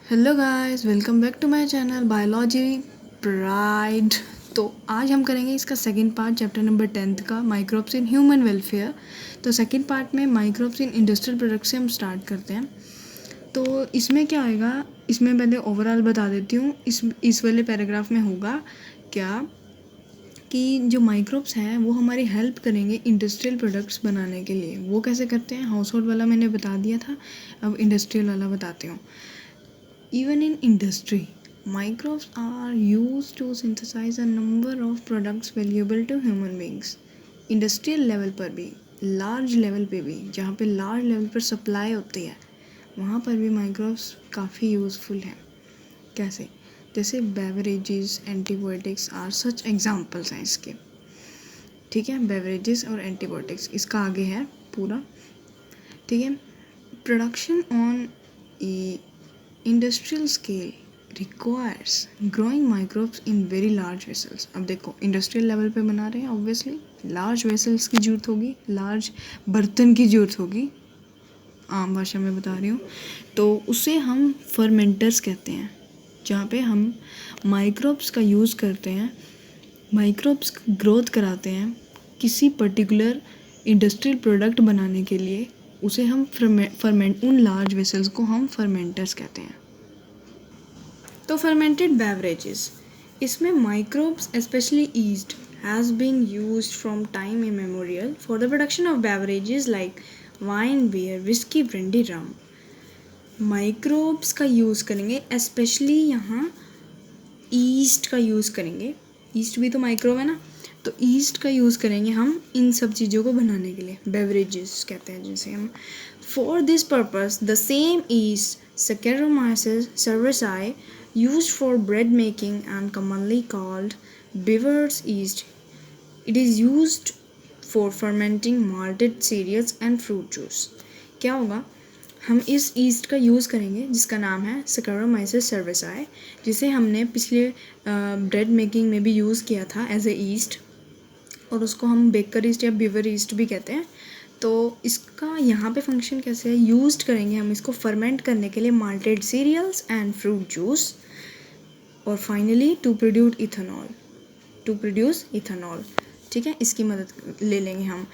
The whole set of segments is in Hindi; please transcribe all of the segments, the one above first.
Hello guys, welcome back to my channel biology pride. तो आज हम करेंगे इसका सेकंड पार्ट, चैप्टर नंबर 10 का, माइक्रोब्स इन ह्यूमन वेलफेयर। तो सेकंड पार्ट में माइक्रोब्स इन इंडस्ट्रियल प्रोडक्ट से हम स्टार्ट करते हैं। तो इसमें क्या आएगा, इसमें पहले ओवरऑल बता देती हूँ। इस वाले पैराग्राफ में होगा क्या कि जो माइक्रोब्स हैं वो हमारी हेल्प करेंगे इंडस्ट्रियल प्रोडक्ट्स बनाने के लिए। वो कैसे करते हैं, हाउस होल्ड वाला मैंने बता दिया था, अब इंडस्ट्रियल वाला बताती हूँ। Even in industry, microbes are used to synthesize a number of products valuable to human beings. Industrial level पर भी, लार्ज लेवल पे भी, जहाँ पे लार्ज लेवल पर सप्लाई होती है वहाँ पर भी माइक्रोब्स काफ़ी यूज़फुल हैं। कैसे? जैसे beverages, antibiotics are such examples हैं इसके। ठीक है, बेवरेजेस और एंटीबायोटिक्स इसका आगे है पूरा। ठीक है, production on industrial scale requires growing microbes in very large vessels. अब देखो, इंडस्ट्रियल लेवल पे बना रहे हैं, ऑब्वियसली लार्ज वेसल्स की ज़रूरत होगी, लार्ज बर्तन की ज़रूरत होगी, आम भाषा में बता रही हूँ। तो उसे हम फर्मेंटर्स कहते हैं, जहाँ पे हम माइक्रोब्स का यूज़ करते हैं, माइक्रोब्स ग्रोथ कराते हैं किसी पर्टिकुलर इंडस्ट्रियल प्रोडक्ट बनाने के लिए। उसे हम उन लार्ज वेसल्स को हम फर्मेंटर्स कहते हैं। तो फर्मेंटेड बेवरेजेस, इसमें microbes specially yeast has been used from time immemorial for the production of beverages like wine, beer, whisky, brandy, rum. Microbes का यूज़ करेंगे, स्पेशली यहाँ ईस्ट का यूज़ करेंगे। ईस्ट भी तो माइक्रोब है ना, तो ईस्ट का यूज़ करेंगे हम इन सब चीज़ों को बनाने के लिए। बेवरेजेस कहते हैं जिसे हम। For this purpose the same east Saccharomyces cerevisiae used for bread making and commonly called beaver's yeast. It is used for fermenting malted cereals and fruit juice. क्या होगा, हम इस ईस्ट का यूज़ करेंगे जिसका नाम है Saccharomyces cerevisiae, जिसे हमने पिछले ब्रेड मेकिंग में भी यूज़ किया था एज ए ईस्ट, और उसको हम बेकर ईस्ट या बीवर ईस्ट भी कहते हैं। तो इसका यहाँ पे फंक्शन कैसे है, यूज्ड करेंगे हम इसको फर्मेंट करने के लिए malted cereals and fruit juice, और फाइनली टू प्रोड्यूस इथेनॉल। ठीक है, इसकी मदद ले लेंगे हम।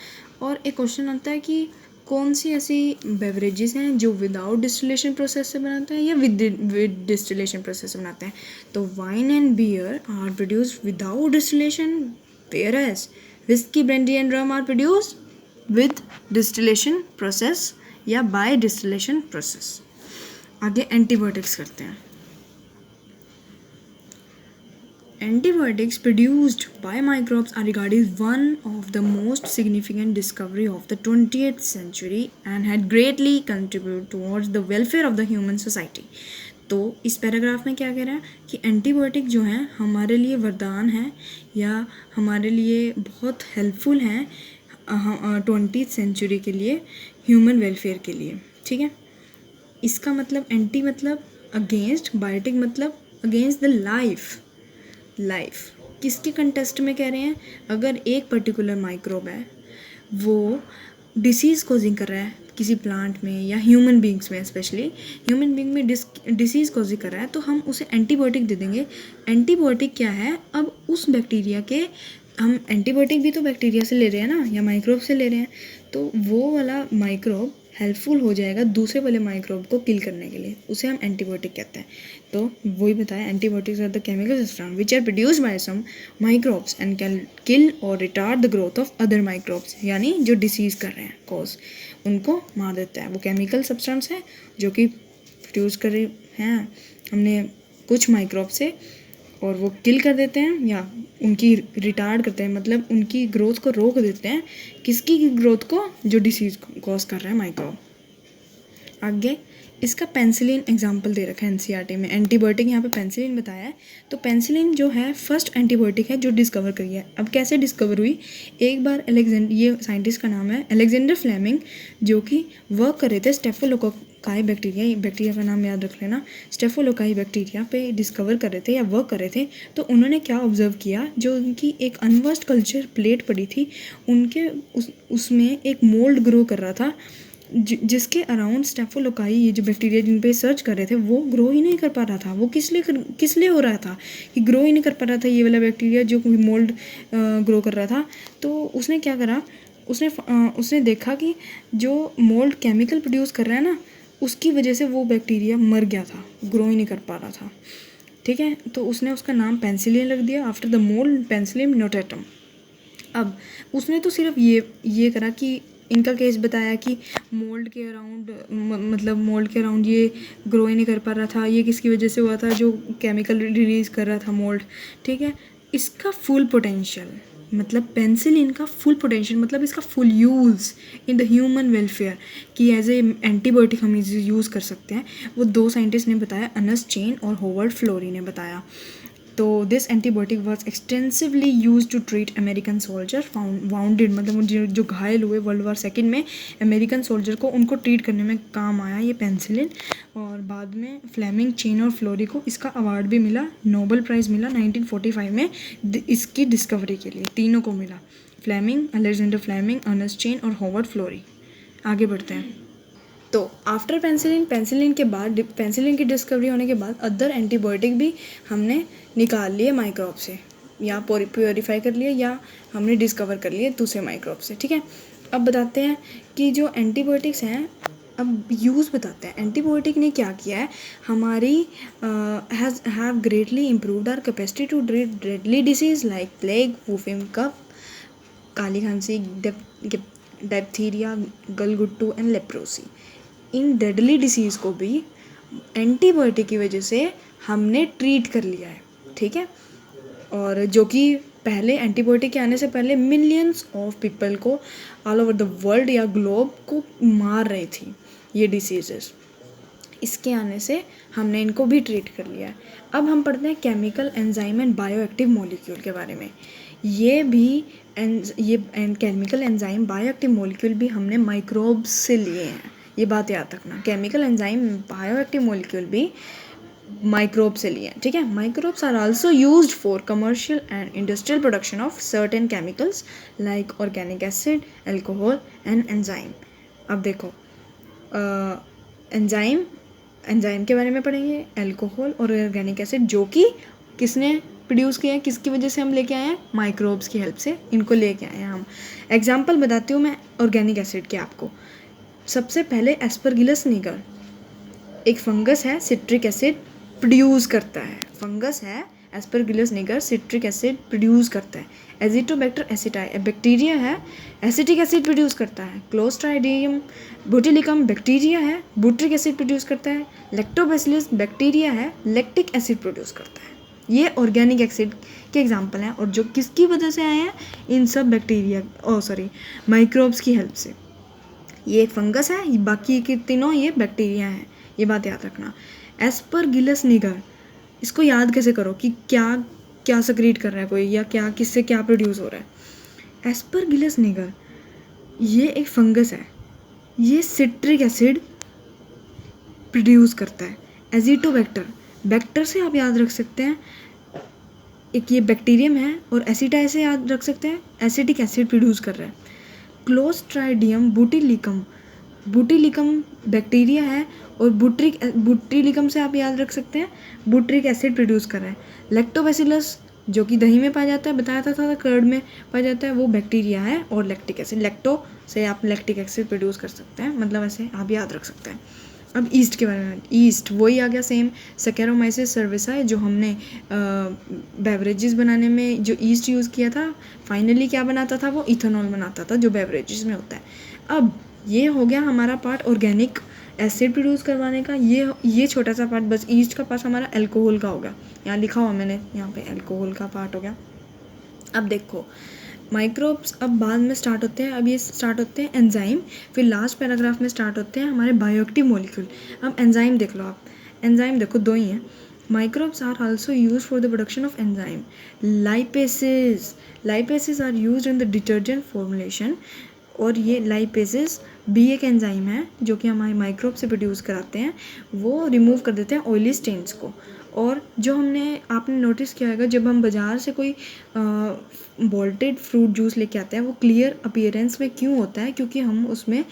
और एक क्वेश्चन आता है कि कौन सी ऐसी बेवरेजेस हैं जो विदाउट डिस्टिलेशन प्रोसेस से बनाते हैं या विद डिस्टिलेशन प्रोसेस से बनाते हैं। तो wine and beer are produced without distillation, whereas whiskey, brandy and rum are produced with distillation process या by distillation process। आगे एंटीबायोटिक्स करते हैं। Antibiotics produced by microbes are regarded one of the most significant discovery of the 20th century and had greatly contributed towards the welfare of the human society। तो इस पैराग्राफ में क्या कह रहा है कि एंटीबायोटिक जो हैं हमारे लिए वरदान है या हमारे लिए बहुत हेल्पफुल हैं 20th सेंचुरी के लिए, ह्यूमन वेलफेयर के लिए। ठीक है, इसका मतलब एंटी मतलब अगेंस्ट, बायोटिक मतलब अगेंस्ट द लाइफ किसके कंटेस्ट में कह रहे हैं, अगर एक पर्टिकुलर माइक्रोब है वो डिसीज़ कॉजिंग कर रहा है किसी प्लांट में या ह्यूमन बींग्स में, स्पेशली ह्यूमन बींग में डिसीज़ कॉजिंग कर रहा है, तो हम उसे एंटीबायोटिक दे देंगे। एंटीबायोटिक क्या है, अब उस बैक्टीरिया के, हम एंटीबायोटिक भी तो बैक्टीरिया से ले रहे हैं ना या माइक्रोब से ले रहे हैं, तो वो वाला माइक्रोब हेल्पफुल हो जाएगा दूसरे वाले माइक्रोब को किल करने के लिए, उसे हम एंटीबायोटिक कहते हैं। तो वही बताया, antibiotics are the chemical substances which are produced by some microbes and can kill or retard the growth of other microbes, यानी जो डिसीज़ कर रहे हैं कॉज, उनको मार देता है। वो केमिकल सब्सटेंस है जो कि प्रोड्यूस कर रहे हैं हमने कुछ माइक्रोब से, और वो किल कर देते हैं या उनकी रिटार्ड करते हैं, मतलब उनकी ग्रोथ को रोक देते हैं। किसकी ग्रोथ को, जो डिसीज़ कॉज कर रहा है माइक्रोब। आगे इसका पेंसिलिन एग्जाम्पल दे रखा है एनसीईआरटी में। एंटीबायोटिक यहाँ पे पेंसिलिन बताया है, तो पेंसिलिन जो है फर्स्ट एंटीबायोटिक है जो डिस्कवर करी है। अब कैसे डिस्कवर हुई, एक बार ये साइंटिस्ट का नाम है अलेक्जेंडर फ्लेमिंग, जो कि वर्क कर रहे थे स्टेफिलोकोकाई बैक्टीरिया का नाम याद रख लेना, स्टेफिलोकोकाई बैक्टीरिया पे डिस्कवर कर रहे थे या वर्क कर रहे थे। तो उन्होंने क्या ऑब्जर्व किया, जो उनकी एक अनवर्स्ड कल्चर प्लेट पड़ी थी, उनके उसमें एक मोल्ड ग्रो कर रहा था, जिसके अराउंड स्टेफोलोकाई, ये जो बैक्टीरिया जिन पे सर्च कर रहे थे, वो ग्रो ही नहीं कर पा रहा था। वो किस लिए हो रहा था कि ग्रो ही नहीं कर पा रहा था ये वाला बैक्टीरिया जो मोल्ड ग्रो कर रहा था। तो उसने क्या करा, उसने देखा कि जो मोल्ड केमिकल प्रोड्यूस कर रहा है ना, उसकी वजह से वो बैक्टीरिया मर गया था, ग्रो ही नहीं कर पा रहा था। ठीक है, तो उसने उसका नाम पेंसिलिन रख दिया after the mould penicillin notatum. अब उसने तो सिर्फ ये करा कि इनका केस बताया कि मोल्ड के अराउंड मतलब मोल्ड के अराउंड ये ग्रो ही नहीं कर पा रहा था, ये किसकी वजह से हुआ था, जो केमिकल रिलीज़ कर रहा था मोल्ड। ठीक है, इसका फुल पोटेंशियल मतलब पेंसिलिन का फुल पोटेंशियल मतलब इसका full use in the human welfare कि एज ए एंटीबायोटिक हम इसे यूज़ कर सकते हैं, वो दो साइंटिस्ट ने बताया, अर्नेस्ट चेन और होवर्ड फ्लोरी ने बताया। तो this antibiotic was extensively use to treat American soldier wounded, मतलब जो घायल हुए वर्ल्ड war II में अमेरिकन सोल्जर को, उनको ट्रीट करने में काम आया ये पेंसिलिन। और बाद में फ्लेमिंग, चेन और फ्लोरी को इसका अवार्ड भी मिला, नोबेल प्राइज़ मिला 1945 में इसकी डिस्कवरी के लिए, तीनों को मिला, Fleming, Alexander Fleming, Ernest Chain और होवर्ड फ्लोरी। आगे बढ़ते हैं। तो आफ्टर पेंसिलिन के बाद, पेंसिलिन की डिस्कवरी होने के बाद अदर एंटीबायोटिक भी हमने निकाल लिए माइक्रोब से, या प्योरीफाई कर लिए, या हमने डिस्कवर कर लिए दूसरे माइक्रोब से। ठीक है, अब बताते हैं कि जो एंटीबायोटिक्स हैं, अब यूज़ बताते हैं। एंटीबायोटिक ने क्या किया है, हमारी have greatly improved our capacity to treat deadly disease like plague, whooping cough, काली खांसी, डिप्थीरिया, गलगुट्टू एंड लेप्रोसी। इन डेडली डिसीज़ को भी एंटीबायोटिक की वजह से हमने ट्रीट कर लिया है। ठीक है, और जो कि पहले एंटीबायोटिक के आने से पहले मिलियंस ऑफ पीपल को ऑल ओवर द वर्ल्ड या ग्लोब को मार रही थी ये डिसीजेस। इसके आने से हमने इनको भी ट्रीट कर लिया है। अब हम पढ़ते हैं chemical, enzyme and bioactive molecule के बारे में। ये केमिकल, एंजाइम, बायोएक्टिव मॉलिक्यूल भी हमने माइक्रोब्स से लिए हैं, ये बात याद रखना। केमिकल, एंजाइम, बायोएक्टिव मॉलिक्यूल भी माइक्रोब से लिए हैं। ठीक है, microbes are also used for commercial and industrial production of certain chemicals like organic acid, alcohol and enzyme. अब देखो, एंजाइम के बारे में पढ़ेंगे, अल्कोहल और ऑर्गेनिक एसिड, जो कि किसने प्रोड्यूस किया है, किसकी वजह से हम लेके आए हैं, माइक्रोब्स की हेल्प से इनको लेके आए हैं हम। एग्जाम्पल बताती हूँ मैं ऑर्गेनिक एसिड के आपको। सबसे पहले एस्परगिलस निगर एक फंगस है, सिट्रिक एसिड प्रोड्यूस करता है। फंगस है एस्परगिलस निगर, सिट्रिक एसिड प्रोड्यूस करता है। एजिटोबैक्टर एसिटाई बैक्टीरिया है, एसिटिक एसिड प्रोड्यूस करता है। क्लोस्ट्राइडियम बोटिलिकम बैक्टीरिया है, बुट्रिक एसिड प्रोड्यूस करता है। लैक्टोबैसिलस बैक्टीरिया है, लैक्टिक एसिड प्रोड्यूस करता है। ये ऑर्गेनिक एसिड के एग्जाम्पल हैं, और जो किसकी वजह से आए हैं, इन सब माइक्रोब्स की हेल्प से। ये एक फंगस है, बाकी के तीनों ये बैक्टीरिया हैं, ये बात याद रखना। एस्परगिलस निगर, इसको याद कैसे करो कि क्या क्या सक्रीट कर रहा है कोई, या क्या किससे क्या प्रोड्यूस हो रहा है। एस्परगिलस निगर ये एक फंगस है, ये सिट्रिक एसिड प्रोड्यूस करता है। एजिटोबैक्टर, बैक्टर से आप याद रख सकते हैं, एक ये बैक्टीरियम है, और एसिटाई से याद रख सकते हैं, एसिटिक एसिड प्रोड्यूस कर रहा है। क्लोस्ट्राइडियम बुटिलिकम बैक्टीरिया है, और बुटिलिकम से आप याद रख सकते हैं, बुट्रिक एसिड प्रोड्यूस कर रहा है। लैक्टोबैसिलस जो कि दही में पाया जाता है, बताया था कर्ड में पाया जाता है, वो बैक्टीरिया है। और लैक्टिक एसिड, लैक्टो से आप लैक्टिक एसिड प्रोड्यूस कर सकते हैं, मतलब ऐसे आप याद रख सकते हैं। अब ईस्ट के बारे में, ईस्ट वही आ गया सेम, सैकेरोमाइसिस सर्विसाई, जो हमने बेवरेजेस बनाने में जो ईस्ट यूज़ किया था, फाइनली क्या बनाता था, वो इथेनॉल बनाता था, जो बेवरेजेस में होता है। अब ये हो गया हमारा पार्ट ऑर्गेनिक एसिड प्रोड्यूस करवाने का। ये छोटा सा पार्ट बस ईस्ट का पास हमारा अल्कोहल का हो गया, यहाँ लिखा हुआ मैंने, यहाँ पे अल्कोहल का पार्ट हो गया। अब देखो माइक्रोब्स अब बाद में स्टार्ट होते हैं, अब ये स्टार्ट होते हैं एंजाइम, फिर लास्ट पैराग्राफ में स्टार्ट होते हैं हमारे बायोएक्टिव मॉलिक्यूल। अब एंजाइम देख लो आप, एंजाइम देखो दो ही हैं। Microbes are also used for the production of enzyme. Lipases are used in the detergent formulation, और ये लाइपेसेस भी एक एंजाइम है जो कि हमारे माइक्रोब से प्रोड्यूस कराते हैं, वो रिमूव कर देते हैं ऑयली स्टेन्स को। और जो आपने नोटिस किया होगा, जब हम बाज़ार से कोई बोल्टेड फ्रूट जूस लेके आते हैं, वो क्लियर अपीयरेंस में क्यों होता है, क्योंकि हम उसमें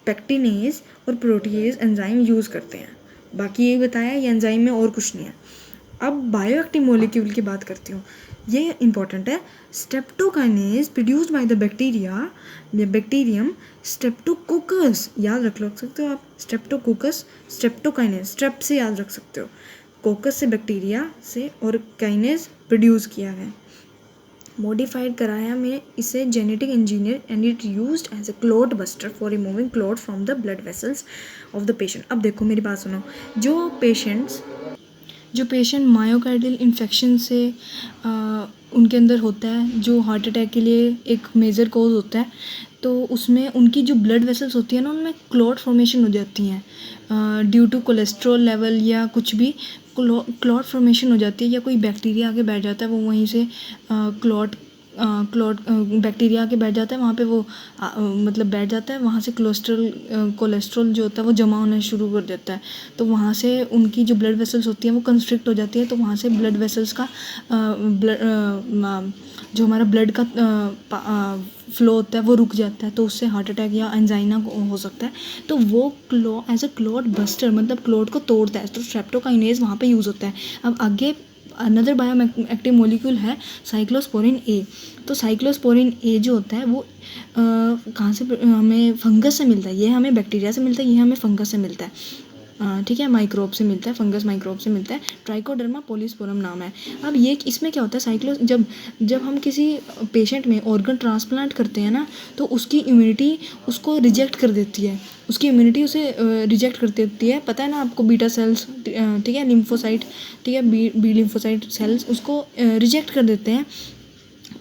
पेक्टिनेज और प्रोटीएज एंजाइम यूज़ करते हैं। बाकी यही बताया, ये एंजाइम में और कुछ नहीं है। अब बायोएक्टिव मॉलिक्यूल की बात करती हूँ, ये इंपॉर्टेंट है। Streptokinase produced by the bacteria bacterium Streptococcus, याद रख सकते हो आप, स्ट्रेप्टोकोकस, स्ट्रेप्टोकाइनेज, स्ट्रेप से याद रख सकते हो, कोकस से बैक्टीरिया से, और काइनेज प्रोड्यूस किया है, मॉडिफाइड कराया में इसे genetic engineer and it used as a clot buster for removing clot from the blood vessels of the patient. अब देखो मेरी बात सुनो, जो पेशेंट मायोकार्डियल इन्फेक्शन से उनके अंदर होता है, जो हार्ट अटैक के लिए एक मेजर कॉज होता है, तो उसमें उनकी जो ब्लड वेसल्स होती है ना, उनमें क्लॉट फॉर्मेशन हो जाती हैं ड्यू टू कोलेस्ट्रॉल लेवल या कुछ भी क्लॉट फॉर्मेशन हो जाती है, या कोई बैक्टीरिया आके बैठ जाता है, वो वहीं से क्लॉट बैक्टीरिया आके बैठ जाता है वहाँ पे, वो मतलब बैठ जाता है, वहाँ से कोलेस्ट्रॉल जो होता है वो जमा होना शुरू कर देता है, तो वहाँ से उनकी जो ब्लड वेसल्स होती हैं वो कंस्ट्रिक्ट हो जाती है, तो वहाँ से ब्लड वेसल्स का जो हमारा ब्लड का फ्लो होता है वो रुक जाता है, तो उससे हार्ट अटैक या एंजाइना हो सकता है। तो वो एज अ क्लॉट बस्टर, मतलब क्लॉट को तोड़ता है, तो स्ट्रेप्टोकाइनेज वहाँ पे यूज़ होता है। अब आगे अनदर बायोएक्टिव मॉलिक्यूल है साइक्लोस्पोरिन ए। तो साइक्लोस्पोरिन ए जो होता है वो कहाँ से हमें फंगस से मिलता है, ये हमें बैक्टीरिया से मिलता है, ये हमें फंगस से मिलता है, ठीक है, माइक्रोब से मिलता है, फंगस माइक्रोब से मिलता है, ट्राइकोडर्मा पॉलीस्पोरम नाम है। अब ये इसमें क्या होता है, जब हम किसी पेशेंट में ऑर्गन ट्रांसप्लांट करते हैं ना, तो उसकी इम्यूनिटी उसको रिजेक्ट कर देती है, उसकी इम्यूनिटी उसे रिजेक्ट कर देती है। पता है ना आपको, बीटा सेल्स, ठीक है, लिम्फोसाइट, ठीक है, बी लिम्फोसाइट सेल्स उसको रिजेक्ट कर देते हैं,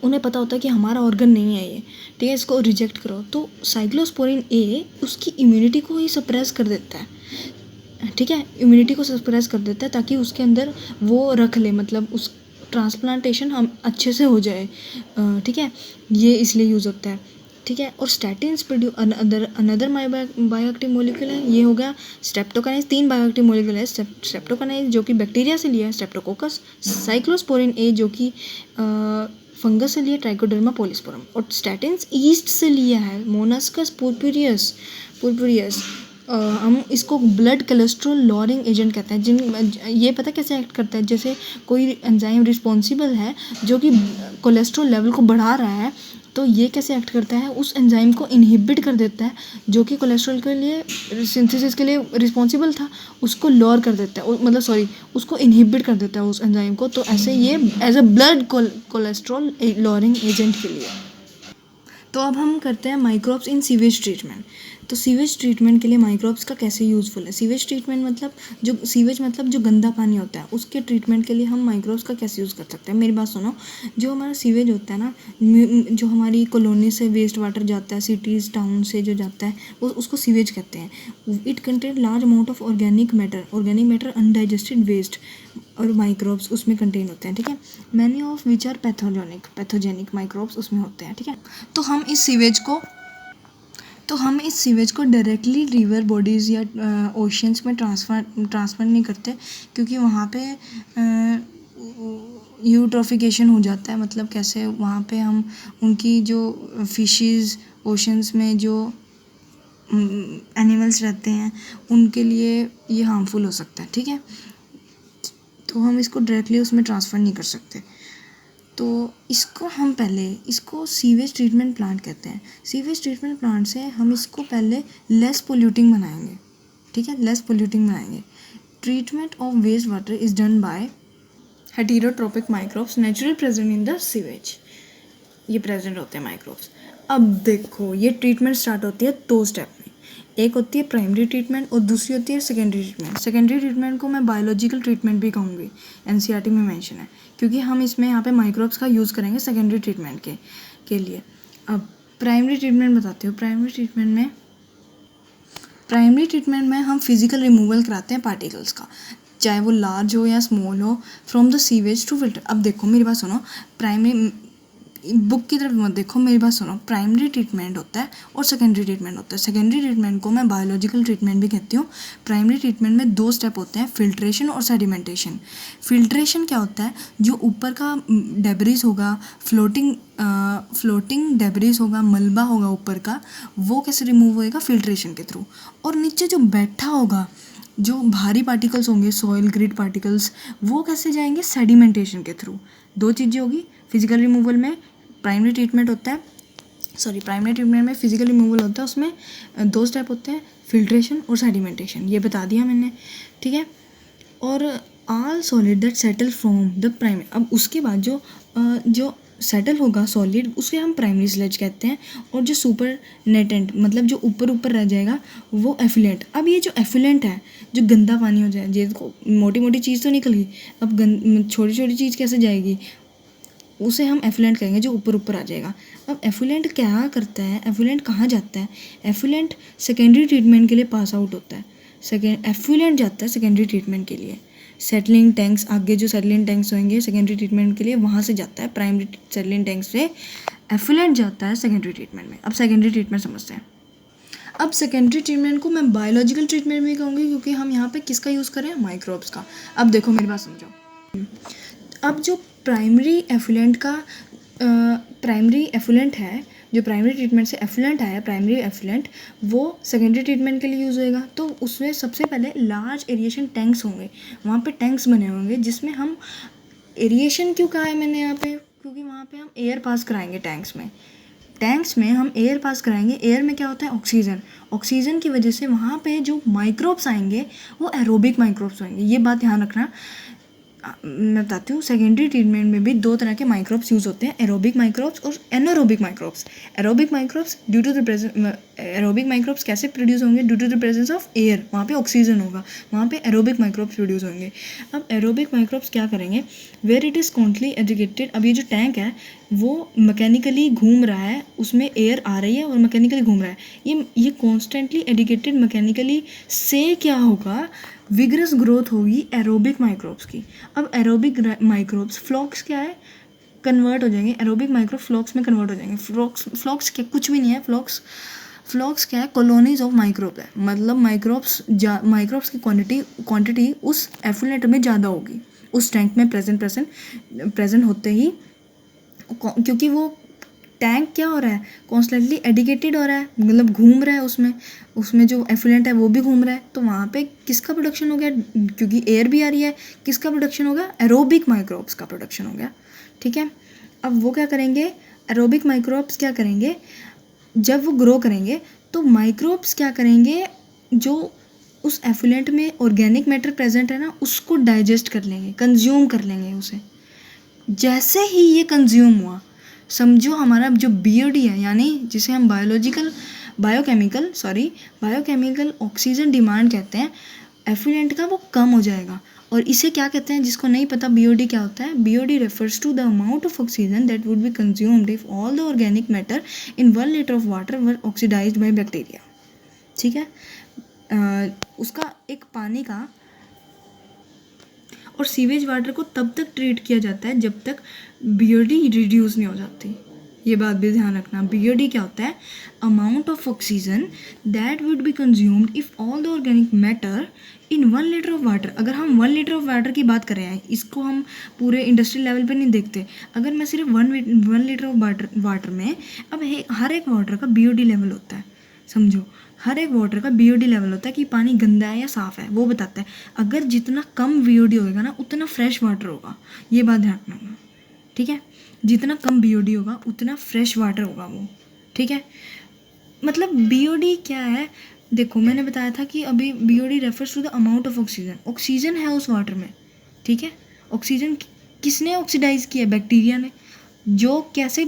उन्हें पता होता है कि हमारा ऑर्गन नहीं है ये, ठीक है, इसको रिजेक्ट करो। तो साइक्लोस्पोरिन ए उसकी इम्यूनिटी को ही सप्रेस कर देता है, ठीक है, इम्यूनिटी को सप्रेस कर देता है, ताकि उसके अंदर वो रख ले, मतलब उस ट्रांसप्लांटेशन हम अच्छे से हो जाए, ठीक है, ये इसलिए यूज़ होता है, ठीक है। और statins produce another bioactive molecule है, ये हो गया स्ट्रेप्टोकाइनेज। 3 बायोएक्टिव मॉलिक्यूल है, स्ट्रेप्टोकाइनेज जो कि बैक्टीरिया से लिया है, स्ट्रेप्टोकोकस, साइक्लोस्पोरिन ए जो कि फंगस से लिया, ट्राइकोडर्मा पॉलीस्पोरम, और स्टैटिन्स ईस्ट से लिया है, मोनास्कस पुरपुरियस। हम इसको ब्लड कोलेस्ट्रॉल लॉरिंग एजेंट कहते हैं। ये पता कैसे एक्ट करता है, जैसे कोई एंजाइम रिस्पॉन्सिबल है जो कि कोलेस्ट्रॉल लेवल को बढ़ा रहा है, तो ये कैसे एक्ट करता है, उस एंजाइम को इनहिबिट कर देता है जो कि कोलेस्ट्रॉल के लिए सिंथेसिस के लिए रिस्पॉन्सिबल था, उसको लॉर कर देता है, मतलब उसको इनहिबिट कर देता है उस एंजाइम को। तो ऐसे ये as a blood cholesterol lowering agent के लिए। तो अब हम करते हैं माइक्रोब्स इन सीवेज ट्रीटमेंट। तो सीवेज ट्रीटमेंट के लिए माइक्रोब्स का कैसे यूज़फुल है। सीवेज ट्रीटमेंट मतलब जो गंदा पानी होता है, उसके ट्रीटमेंट के लिए हम माइक्रोब्स का कैसे यूज़ कर सकते हैं। मेरी बात सुनो, जो हमारा सीवेज होता है ना, जो हमारी कॉलोनी से वेस्ट वाटर जाता है, सिटीज़ टाउन से जो जाता है, उसको सीवेज कहते हैं। It contain large amount of organic matter undigested waste, और माइक्रोब्स उसमें कंटेन होते हैं, ठीक है। Many of which are pathogenic microbes उसमें होते हैं, ठीक है। तो हम इस सीवेज को डायरेक्टली रिवर बॉडीज़ या ओशंस में ट्रांसफ़र नहीं करते, क्योंकि वहाँ पे यूट्रोफिकेशन हो जाता है। मतलब कैसे, वहाँ पे हम उनकी जो फिशेस ओशंस में जो एनिमल्स रहते हैं, उनके लिए ये हार्मफुल हो सकता है, ठीक है। तो हम इसको डायरेक्टली उसमें ट्रांसफ़र नहीं कर सकते। तो इसको सीवेज ट्रीटमेंट प्लांट कहते हैं। सीवेज ट्रीटमेंट प्लांट से हम इसको पहले लेस पोल्यूटिंग बनाएंगे, ठीक है, लेस पोल्यूटिंग बनाएंगे। Treatment of waste water is done by heterotrophic microbes naturally present in the sewage. ये प्रेजेंट होते हैं माइक्रोब्स। अब देखो, ये ट्रीटमेंट स्टार्ट होती है 2 स्टेप में। एक होती है प्राइमरी ट्रीटमेंट और दूसरी होती है सेकेंडरी ट्रीटमेंट। सेकेंडरी ट्रीटमेंट को मैं बायोलॉजिकल ट्रीटमेंट भी कहूँगी, एनसीईआरटी में मेंशन है, क्योंकि हम इसमें यहाँ पे माइक्रोब्स का यूज़ करेंगे सेकेंडरी ट्रीटमेंट के लिए। अब प्राइमरी ट्रीटमेंट बताती हूँ। प्राइमरी ट्रीटमेंट में हम फिजिकल रिमूवल कराते हैं पार्टिकल्स का, चाहे वो लार्ज हो या स्मॉल हो, from the sewage to filter. अब देखो मेरी बात सुनो, बुक की तरफ मत देखो, मेरी बात सुनो। प्राइमरी ट्रीटमेंट होता है और सेकेंडरी ट्रीटमेंट होता है। सेकेंडरी ट्रीटमेंट को मैं बायोलॉजिकल ट्रीटमेंट भी कहती हूँ। प्राइमरी ट्रीटमेंट में 2 स्टेप होते हैं, फिल्ट्रेशन और सेडिमेंटेशन। फिल्ट्रेशन क्या होता है, जो ऊपर का डेब्रिस होगा, फ्लोटिंग डेब्रिस होगा, मलबा होगा ऊपर का, वो कैसे रिमूव होएगा, फिल्ट्रेशन के थ्रू। और नीचे जो बैठा होगा, जो भारी पार्टिकल्स होंगे, सॉइल ग्रिड पार्टिकल्स, वो कैसे जाएंगे, सेडिमेंटेशन के थ्रू। 2 चीज़ें होगी। फिजिकल रिमूवल में प्राइमरी ट्रीटमेंट होता है, प्राइमरी ट्रीटमेंट में फिजिकल रिमूवल होता है, उसमें 2 स्टेप होते हैं, फिल्ट्रेशन और सेडिमेंटेशन। ये बता दिया मैंने, ठीक है। और all solid that settle from the primary, अब उसके बाद जो सेटल होगा सॉलिड, उसे हम प्राइमरी स्लज कहते हैं। और जो सुपर नेटेंट, मतलब जो ऊपर ऊपर रह जाएगा, वो एफिलेंट। अब ये जो एफिलेंट है, जो गंदा पानी हो जाए, देखो मोटी मोटी चीज़ तो निकल गई, अब छोटी छोटी चीज़ कैसे जाएगी, उसे हम एफिलेंट कहेंगे, जो ऊपर ऊपर आ जाएगा। अब एफिलेंट क्या करता है, एफिलेंट कहाँ जाता है, एफिलेंट सेकेंडरी ट्रीटमेंट के लिए पास आउट होता है। एफिलेंट जाता है सेकेंडरी ट्रीटमेंट के लिए, सेटलिंग टैंक्स, आगे जो सेटलिंग टैंक्स होंगे सेकेंडरी ट्रीटमेंट के लिए, वहाँ से जाता है। प्राइमरी सेटलिंग टैंक्स से एफिलेंट जाता है सेकेंडरी ट्रीटमेंट में। अब सेकेंडरी ट्रीटमेंट समझते हैं। अब सेकेंडरी ट्रीटमेंट को मैं बायोलॉजिकल ट्रीटमेंट भी कहूँगी, क्योंकि हम यहाँ पे किसका यूज़ करें, माइक्रोब्स का। अब देखो मेरी बात समझो। अब जो प्राइमरी एफुलेंट है, जो प्राइमरी ट्रीटमेंट से एफुलेंट आया, प्राइमरी एफुलेंट, वो सेकेंडरी ट्रीटमेंट के लिए यूज़ होएगा। तो उसमें सबसे पहले लार्ज एरिएशन टैंक्स होंगे, वहाँ पे टैंक्स बने होंगे, जिसमें हम एरिएशन क्यों कहा है मैंने यहाँ पे, क्योंकि वहाँ पे हम एयर पास कराएंगे टैंक्स में हम एयर पास कराएंगे। एयर में क्या होता है, ऑक्सीजन की वजह से वहाँ पे जो माइक्रोब्स आएंगे वो एरोबिक माइक्रोब्स होंगे। ये बात ध्यान रखना। मैं बताती हूँ, सेकेंडरी ट्रीटमेंट में भी 2 तरह के माइक्रोब्स यूज़ होते हैं, एरोबिक माइक्रोब्स और एनारोबिक माइक्रोब्स। एरोबिक माइक्रोब्स कैसे प्रोड्यूस होंगे, due to the presence of air, वहाँ पे ऑक्सीजन होगा, वहाँ पे एरोबिक माइक्रोब्स प्रोड्यूस होंगे। अब एरोबिक माइक्रोब्स क्या करेंगे, वेयर इट इज़ कॉन्टली एजुकेटेड। अब ये जो टैंक है वो मैकेनिकली घूम रहा है, उसमें एयर आ रही है और मैकेनिकली घूम रहा है। ये कॉन्स्टेंटली एजुकेटेड मैकेनिकली से क्या होगा, विग्रस ग्रोथ होगी एरोबिक माइक्रोब्स की। अब एरोबिक माइक्रोब्स, फ्लॉक्स क्या है, कन्वर्ट हो जाएंगे, एरोबिक माइक्रोब फ्लॉक्स में कन्वर्ट हो जाएंगे। फ्लॉक्स क्या, कुछ भी नहीं है। फ्लॉक्स क्या है, कॉलोनीज ऑफ माइक्रोब है, मतलब माइक्रोब्स की क्वांटिटी उस एफुलेंट में ज़्यादा होगी, उस टैंक में प्रेजेंट होते ही, क्योंकि वो टैंक क्या हो रहा है, कॉन्स्टेंटली एडिकेटेड हो रहा है, मतलब घूम रहा है, उसमें जो एफुलेंट है वो भी घूम रहा है। तो वहाँ पे किसका प्रोडक्शन हो गया, क्योंकि एयर भी आ रही है, किसका प्रोडक्शन होगा, एरोबिक माइक्रोब्स का प्रोडक्शन हो गया, ठीक है। अब वो क्या करेंगे, एरोबिक माइक्रोब्स क्या करेंगे, जब वो ग्रो करेंगे तो माइक्रोब्स क्या करेंगे, जो उस एफुलेंट में ऑर्गेनिक मैटर प्रेजेंट है ना, उसको डाइजेस्ट कर लेंगे, कंज्यूम कर लेंगे उसे। जैसे ही ये कंज्यूम हुआ, समझो हमारा जो बीओडी है, यानी जिसे हम बायोकेमिकल ऑक्सीजन डिमांड कहते हैं, एफिलेंट का, वो कम हो जाएगा। और इसे क्या कहते हैं, जिसको नहीं पता बीओडी क्या होता है, BOD refers to the amount of oxygen that would be consumed if all the organic matter in 1 litre of water were oxidised by bacteria, ठीक है। उसका एक पानी का और सीवेज वाटर को तब तक ट्रीट किया जाता है जब तक बीओडी रिड्यूस नहीं हो जाती। ये बात भी ध्यान रखना। बीओडी क्या होता है, amount of oxygen that would be consumed if all the organic matter in 1 litre of water. अगर हम 1 लीटर ऑफ वाटर की बात कर रहे हैं, इसको हम पूरे इंडस्ट्रियल लेवल पे नहीं देखते, अगर मैं सिर्फ 1 लीटर ऑफ वाटर में, अब हर एक वाटर का बीओडी लेवल होता है, समझो, हर एक वाटर का बीओडी लेवल होता है कि पानी गंदा है या साफ़ है, वो बताता है। अगर जितना कम बीओडी होगा ना, उतना फ्रेश वाटर होगा, ये बात ध्यान रखना, ठीक है। जितना कम बीओडी होगा उतना फ्रेश वाटर होगा वो, ठीक है। मतलब बीओडी क्या है, देखो मैंने बताया था कि अभी BOD refers to the amount of oxygen है उस वाटर में, ठीक है। ऑक्सीजन किसने ऑक्सीडाइज किया, बैक्टीरिया ने, जो कैसे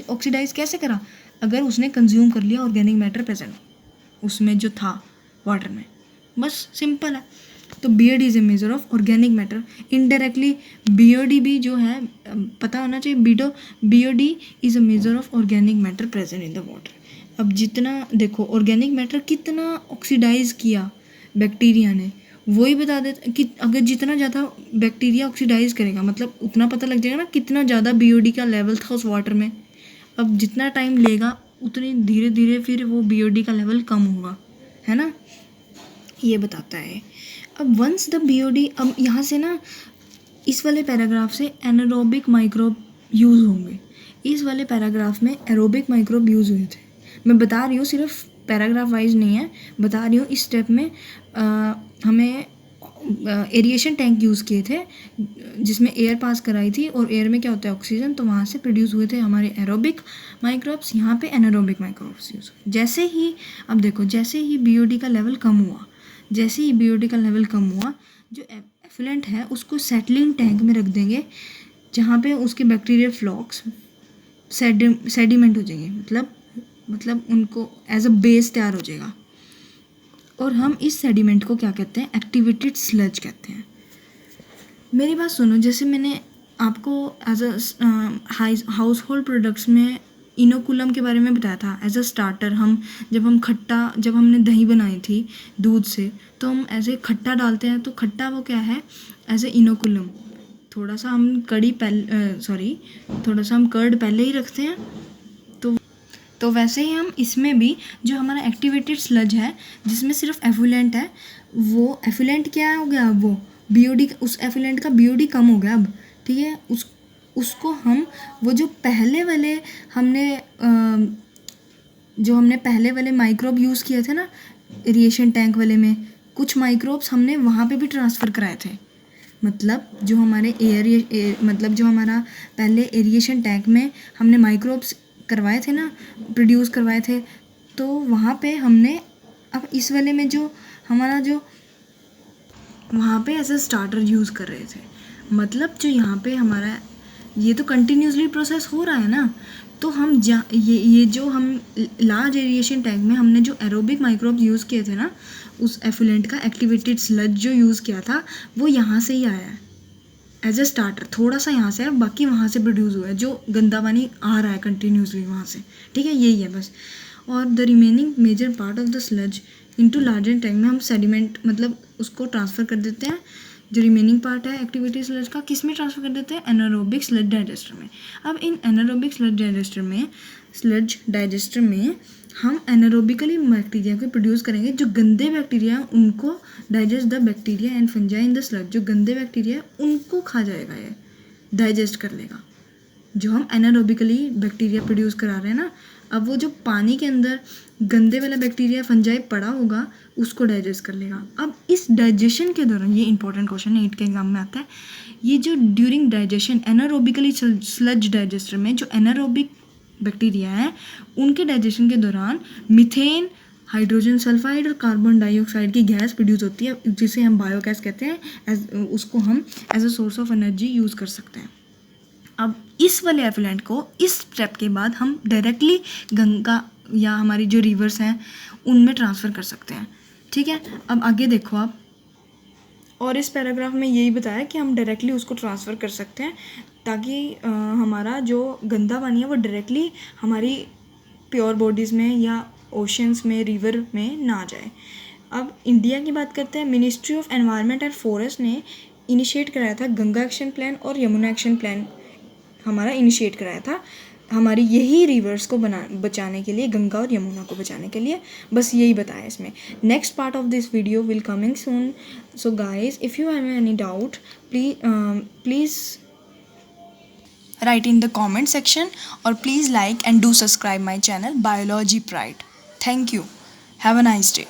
ऑक्सीडाइज कैसे करा, अगर उसने कंज्यूम कर लिया ऑर्गेनिक मैटर प्रेजेंट उसमें जो था वाटर में, बस सिंपल है। तो BOD is a measure of organic matter. Indirectly BOD भी जो है पता होना चाहिए, BOD is a measure of organic matter present in the water. अब जितना देखो ऑर्गेनिक मैटर कितना ऑक्सीडाइज किया बैक्टीरिया ने, वही बता देता कि अगर जितना ज़्यादा बैक्टीरिया ऑक्सीडाइज करेगा मतलब उतना पता लग जाएगा ना कितना ज़्यादा बीओडी का लेवल था उस वाटर में। अब जितना टाइम लेगा उतनी धीरे धीरे फिर वो बीओडी का लेवल कम होगा, है ना, ये बताता है। अब वंस द बीओडी, अब यहाँ से ना इस वाले पैराग्राफ से एनारोबिक माइक्रोब यूज़ होंगे। इस वाले पैराग्राफ में एरोबिक माइक्रोब यूज़ हुए थे। मैं बता रही हूँ, सिर्फ पैराग्राफ वाइज नहीं है, बता रही हूँ इस स्टेप में हमें एरिएशन टैंक यूज़ किए थे जिसमें एयर पास कराई थी और एयर में क्या होता है ऑक्सीजन, तो वहाँ से प्रोड्यूस हुए थे हमारे एरोबिक माइक्रोब्स। यहाँ पे एनारोबिक माइक्रोब्स यूज़ हुए। जैसे ही अब देखो जैसे ही बीओडी का लेवल कम हुआ, जैसे ही बीओडी का लेवल कम हुआ, जो एफिलेंट है उसको सेटलिंग टैंक में रख देंगे जहाँ पे उसके बैक्टीरियल फ्लॉक्स सेडिमेंट हो जाएंगे, मतलब उनको एज अ बेस तैयार हो जाएगा। और हम इस सेडिमेंट को क्या कहते हैं, एक्टिवेटेड स्लज कहते हैं। मेरी बात सुनो, जैसे मैंने आपको as a household products में इनोकुलम के बारे में बताया था एज अ स्टार्टर। जब हमने दही बनाई थी दूध से, तो हम ऐसे खट्टा डालते हैं, तो खट्टा वो क्या है, एज ए इनोकुलम। थोड़ा सा हम कर्ड पहले ही रखते हैं। तो वैसे ही हम इसमें भी जो हमारा एक्टिवेटेड स्लज है जिसमें सिर्फ एफुलेंट है, वो एफुलेंट क्या हो गया, वो बीओडी, उस एफुलेंट का बीओडी कम हो गया अब, ठीक है। उसको हम वो जो हमने पहले वाले माइक्रोब यूज़ किए थे ना एरिएशन टैंक वाले में, कुछ माइक्रोब्स हमने वहाँ पे भी ट्रांसफ़र कराए थे। मतलब जो हमारा पहले एरिएशन टैंक में हमने माइक्रोब्स करवाए थे ना, प्रोड्यूस करवाए थे, तो वहाँ पे हमने अब इस वाले में जो वहाँ पे एज अ स्टार्टर यूज़ कर रहे थे। मतलब जो यहाँ पे हमारा ये तो कंटिन्यूसली प्रोसेस हो रहा है ना, तो हम ये जो हम लार्ज एरिएशन टैंक में हमने जो एरोबिक माइक्रोब यूज़ किए थे ना, उस एफुलेंट का एक्टिवेटेड स्लज जो यूज़ किया था वो यहाँ से ही आया है एज अ स्टार्टर। थोड़ा सा यहाँ से है, बाकी वहाँ से प्रोड्यूस हुआ है, जो गंदा पानी आ रहा है कंटिन्यूसली वहाँ से, ठीक है, यही है बस। और the remaining major part of the sludge into larger tank में हम सेडिमेंट मतलब उसको ट्रांसफ़र कर देते हैं। जो रिमेनिंग पार्ट है एक्टिविटी स्लज का, किस में ट्रांसफ़र कर देते हैं, एनारोबिक स्लज डाइजेस्टर में। अब इन एनारोबिक स्लज डाइजेस्टर में हम एनारोबिकली बैक्टीरिया को प्रोड्यूस करेंगे। जो गंदे बैक्टीरिया हैं उनको digest the bacteria and fungi in the sludge, जो गंदे बैक्टीरिया है उनको खा जाएगा, ये डाइजेस्ट कर लेगा। जो हम एनारोबिकली बैक्टीरिया प्रोड्यूस करा रहे हैं ना, अब वो जो पानी के अंदर गंदे वाला बैक्टीरिया फंजाई पड़ा होगा उसको डाइजेस्ट कर लेगा। अब इस डाइजेशन के दौरान, ये इंपॉर्टेंट क्वेश्चन है, 8 के एग्जाम में आता है, ये जो during digestion anaerobically sludge digester में जो एनारोबिक बैक्टीरिया है उनके डाइजेशन के दौरान मीथेन, हाइड्रोजन सल्फाइड और कार्बन डाइऑक्साइड की गैस प्रोड्यूस होती है जिसे हम बायोगैस कहते हैं। उसको हम as a source of energy use कर सकते हैं। अब इस वाले एफिलेंट को इस स्टेप के बाद हम डायरेक्टली गंगा या हमारी जो रिवर्स हैं उनमें ट्रांसफ़र कर सकते हैं, ठीक है। अब आगे देखो आप, और इस पैराग्राफ में यही बताया कि हम डायरेक्टली उसको ट्रांसफ़र कर सकते हैं ताकि हमारा जो गंदा पानी है वो डायरेक्टली हमारी प्योर बॉडीज़ में या ओशंस में, रिवर में ना जाए। अब इंडिया की बात करते हैं। Ministry of environment and forest ने इनिशिएट कराया था गंगा एक्शन प्लान और यमुना एक्शन प्लान हमारा इनिशिएट कराया था हमारी यही रिवर्स को बचाने के लिए, गंगा और यमुना को बचाने के लिए। बस यही बताया इसमें। Next part of this video will coming soon. So guys, if you have any doubt please write in the comment section, or please like and do subscribe my channel Biology Pride. Thank you. Have a nice day.